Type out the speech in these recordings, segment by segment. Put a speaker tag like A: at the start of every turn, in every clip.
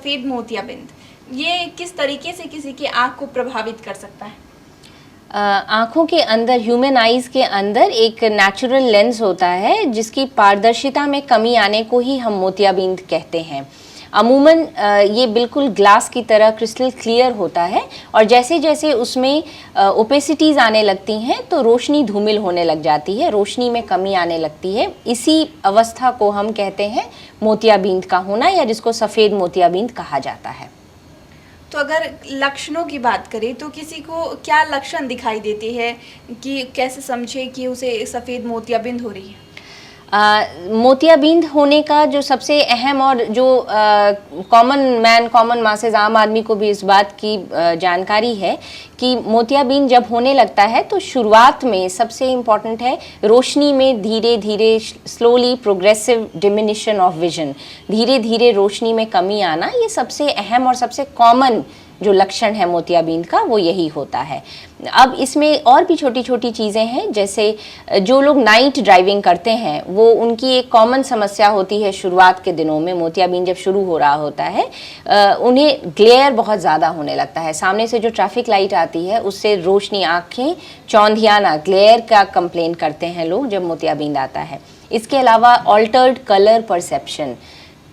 A: सफ़ेद मोतियाबिंद, ये किस तरीके से किसी की आँख को प्रभावित कर सकता है?
B: आँखों के अंदर, ह्यूमन आइज़ के अंदर एक नेचुरल लेंस होता है जिसकी पारदर्शिता में कमी आने को ही हम मोतियाबिंद कहते हैं। अमूमन ये बिल्कुल ग्लास की तरह क्रिस्टल क्लियर होता है और जैसे जैसे उसमें ओपेसिटीज़ आने लगती हैं तो रोशनी धूमिल होने लग जाती है, रोशनी में कमी आने लगती है। इसी अवस्था को हम कहते हैं मोतियाबिंद का होना, या जिसको सफ़ेद मोतियाबिंद कहा जाता है।
A: तो अगर लक्षणों की बात करें तो किसी को क्या लक्षण दिखाई देते हैं कि कैसे समझे कि उसे सफ़ेद मोतियाबिंद हो रही है?
B: मोतियाबिंद होने का जो सबसे अहम और जो कॉमन मासेस, आम आदमी को भी इस बात की जानकारी है कि मोतियाबिंद जब होने लगता है तो शुरुआत में सबसे इम्पॉर्टेंट है रोशनी में धीरे धीरे, slowly progressive diminishing of vision, धीरे धीरे रोशनी में कमी आना। ये सबसे अहम और सबसे कॉमन जो लक्षण है मोतियाबिंद का वो यही होता है। अब इसमें और भी छोटी छोटी चीज़ें हैं, जैसे जो लोग नाइट ड्राइविंग करते हैं वो उनकी एक कॉमन समस्या होती है शुरुआत के दिनों में, मोतियाबिंद जब शुरू हो रहा होता है उन्हें ग्लेयर बहुत ज़्यादा होने लगता है। सामने से जो ट्रैफिक लाइट आती है उससे रोशनी, आँखें चौंधियाना, ग्लेयर का कंप्लेन करते हैं लोग जब मोतियाबिंद आता है। इसके अलावा ऑल्टर्ड कलर परसेप्शन,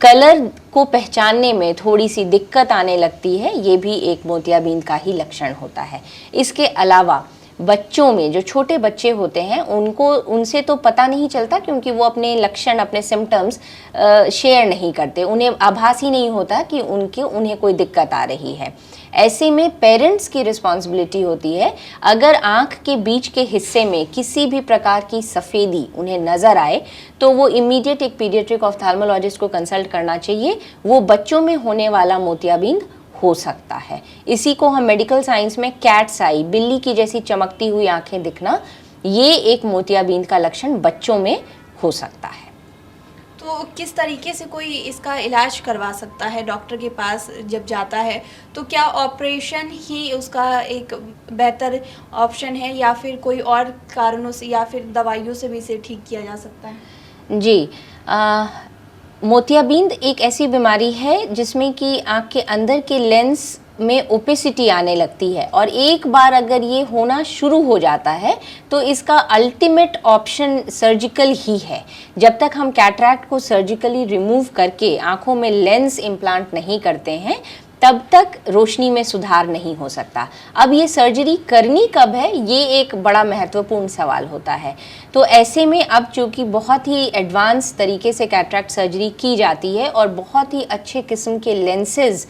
B: कलर को पहचानने में थोड़ी सी दिक्कत आने लगती है, ये भी एक मोतियाबिंद का ही लक्षण होता है। इसके अलावा बच्चों में, जो छोटे बच्चे होते हैं उनसे तो पता नहीं चलता क्योंकि वो अपने लक्षण, अपने सिम्टम्स शेयर नहीं करते, उन्हें आभास ही नहीं होता कि उन्हें कोई दिक्कत आ रही है। ऐसे में पेरेंट्स की रिस्पॉन्सिबिलिटी होती है, अगर आँख के बीच के हिस्से में किसी भी प्रकार की सफ़ेदी उन्हें नज़र आए तो वो इमीडिएट एक पीडियाट्रिक ऑफ्थाल्मोलॉजिस्ट को कंसल्ट करना चाहिए। वो बच्चों में होने वाला मोतियाबिंद हो सकता है। इसी को हम मेडिकल साइंस में कैट्स आई, बिल्ली की जैसी चमकती हुई आंखें दिखना, ये एक मोतियाबिंद का लक्षण बच्चों में हो सकता है।
A: तो किस तरीके से कोई इसका इलाज करवा सकता है डॉक्टर के पास जब जाता है? तो क्या ऑपरेशन ही उसका एक बेहतर ऑप्शन है या फिर कोई और कारणों से या फिर दवाइयों से भी इसे ठीक किया जा सकता है?
B: जी, मोतियाबिंद एक ऐसी बीमारी है जिसमें कि आँख के अंदर के लेंस में ओपेसिटी आने लगती है और एक बार अगर ये होना शुरू हो जाता है तो इसका अल्टीमेट ऑप्शन सर्जिकल ही है। जब तक हम कैटरैक्ट को सर्जिकली रिमूव करके आँखों में लेंस इम्प्लांट नहीं करते हैं तब तक रोशनी में सुधार नहीं हो सकता। अब ये सर्जरी करनी कब है, ये एक बड़ा महत्वपूर्ण सवाल होता है। तो ऐसे में अब चूँकि बहुत ही एडवांस तरीके से कैटरैक्ट सर्जरी की जाती है और बहुत ही अच्छे किस्म के लेंसेज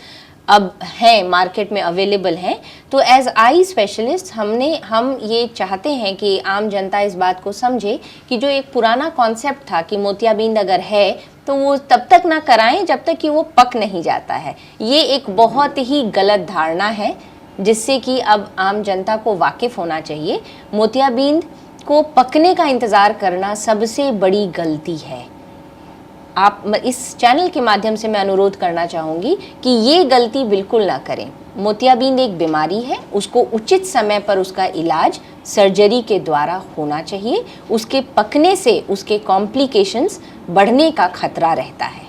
B: अब हैं, मार्केट में अवेलेबल हैं, तो एज आई स्पेशलिस्ट हम ये चाहते हैं कि आम जनता इस बात को समझे कि जो एक पुराना कॉन्सेप्ट था कि मोतियाबिंद अगर है तो वो तब तक ना कराएं जब तक कि वो पक नहीं जाता है, ये एक बहुत ही गलत धारणा है जिससे कि अब आम जनता को वाकिफ़ होना चाहिए। मोतियाबिंद को पकने का इंतज़ार करना सबसे बड़ी गलती है। आप इस चैनल के माध्यम से मैं अनुरोध करना चाहूँगी कि ये गलती बिल्कुल ना करें। मोतियाबिंद एक बीमारी है, उसको उचित समय पर उसका इलाज सर्जरी के द्वारा होना चाहिए। उसके पकने से उसके कॉम्प्लिकेशंस बढ़ने का खतरा रहता है।